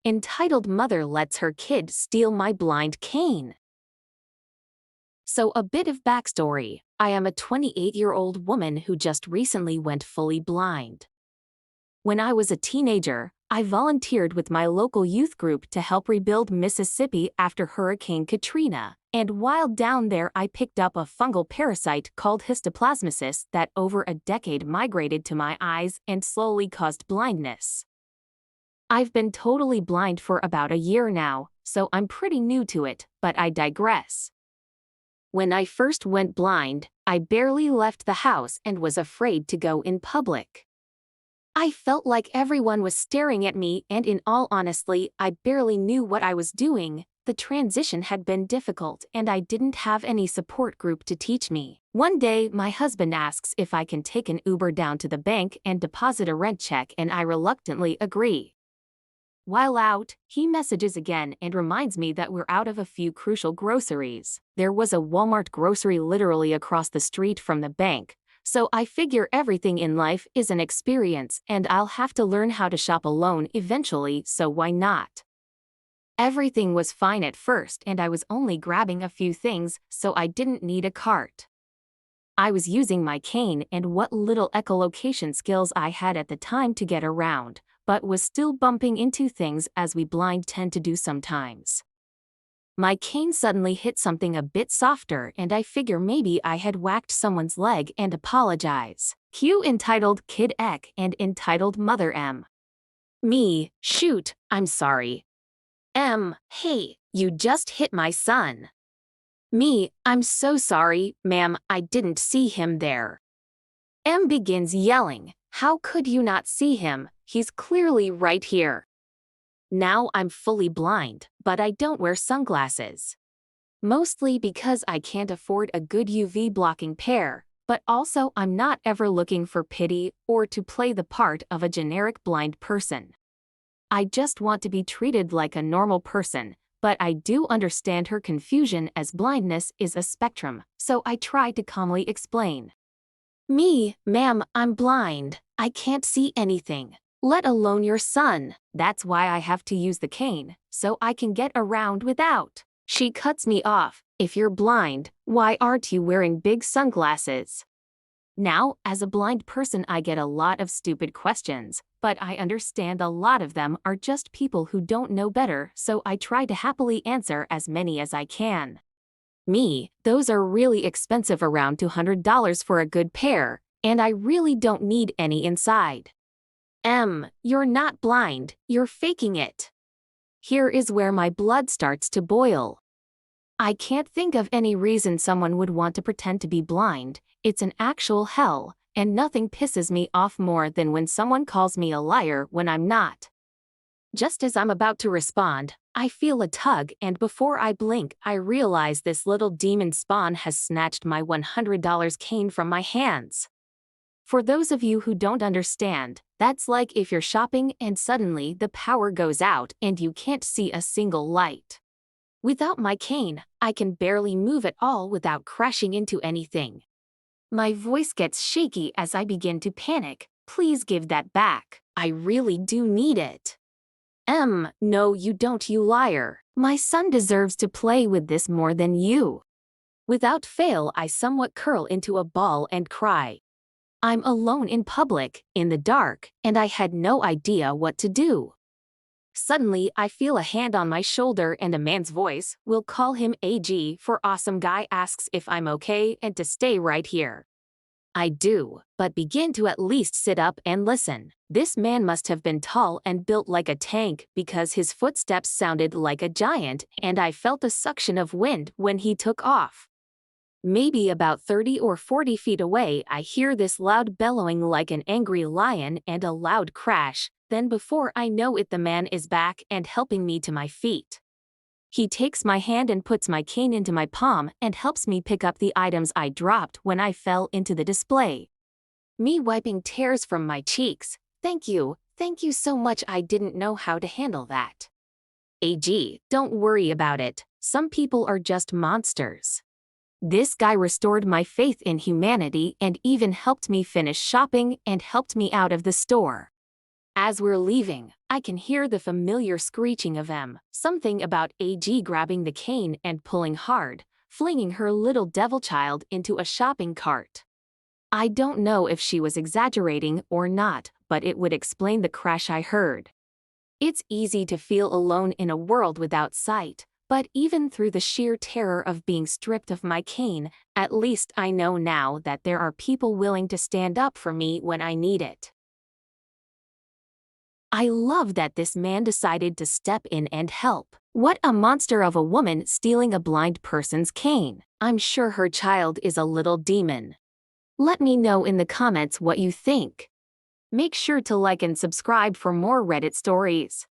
Entitled mother lets her kid steal my blind cane. So a bit of backstory. I am a 28-year-old woman who just recently went fully blind. When I was a teenager, I volunteered with my local youth group to help rebuild Mississippi after Hurricane Katrina, and while down there I picked up a fungal parasite called histoplasmosis that over a decade migrated to my eyes and slowly caused blindness. I've been totally blind for about a year now, so I'm pretty new to it, but I digress. When I first went blind, I barely left the house and was afraid to go in public. I felt like everyone was staring at me, and in all honesty, I barely knew what I was doing. The transition had been difficult and I didn't have any support group to teach me. One day, my husband asks if I can take an Uber down to the bank and deposit a rent check, and I reluctantly agree. While out, he messages again and reminds me that we're out of a few crucial groceries. There was a Walmart grocery literally across the street from the bank, so I figure everything in life is an experience and I'll have to learn how to shop alone eventually, so why not? Everything was fine at first and I was only grabbing a few things, so I didn't need a cart. I was using my cane and what little echolocation skills I had at the time to get around, but was still bumping into things as we blind tend to do sometimes. My cane suddenly hit something a bit softer and I figure maybe I had whacked someone's leg and apologize. Cue entitled Kid Ek and entitled Mother M. Me, shoot, I'm sorry. M, hey, you just hit my son. Me, I'm so sorry, ma'am, I didn't see him there. M begins yelling, how could you not see him? He's clearly right here. Now I'm fully blind, but I don't wear sunglasses. Mostly because I can't afford a good UV blocking pair, but also I'm not ever looking for pity or to play the part of a generic blind person. I just want to be treated like a normal person, but I do understand her confusion as blindness is a spectrum, so I try to calmly explain. Me, ma'am, I'm blind. I can't see anything, let alone your son. That's why I have to use the cane, so I can get around without. She cuts me off. If you're blind, why aren't you wearing big sunglasses? Now, as a blind person, I get a lot of stupid questions, but I understand a lot of them are just people who don't know better, so I try to happily answer as many as I can. Me, those are really expensive, around $200 for a good pair, and I really don't need any inside. M, you're not blind, you're faking it. Here is where my blood starts to boil. I can't think of any reason someone would want to pretend to be blind. It's an actual hell, and nothing pisses me off more than when someone calls me a liar when I'm not. Just as I'm about to respond, I feel a tug, and before I blink, I realize this little demon spawn has snatched my $100 cane from my hands. For those of you who don't understand, that's like if you're shopping and suddenly the power goes out and you can't see a single light. Without my cane, I can barely move at all without crashing into anything. My voice gets shaky as I begin to panic. Please give that back. I really do need it. No, you don't, you liar. My son deserves to play with this more than you. Without fail, I somewhat curl into a ball and cry. I'm alone in public, in the dark, and I had no idea what to do. Suddenly, I feel a hand on my shoulder and a man's voice, we'll call him AG for awesome guy, asks if I'm okay and to stay right here. I do, but begin to at least sit up and listen. This man must have been tall and built like a tank because his footsteps sounded like a giant, and I felt a suction of wind when he took off. Maybe about 30 or 40 feet away, I hear this loud bellowing like an angry lion and a loud crash. Then before I know it, the man is back and helping me to my feet. He takes my hand and puts my cane into my palm and helps me pick up the items I dropped when I fell into the display. Me wiping tears from my cheeks. Thank you so much, I didn't know how to handle that. AG, don't worry about it, some people are just monsters. This guy restored my faith in humanity and even helped me finish shopping and helped me out of the store. As we're leaving, I can hear the familiar screeching of M, something about AG grabbing the cane and pulling hard, flinging her little devil child into a shopping cart. I don't know if she was exaggerating or not, but it would explain the crash I heard. It's easy to feel alone in a world without sight, but even through the sheer terror of being stripped of my cane, at least I know now that there are people willing to stand up for me when I need it. I love that this man decided to step in and help. What a monster of a woman stealing a blind person's cane. I'm sure her child is a little demon. Let me know in the comments what you think. Make sure to like and subscribe for more Reddit stories.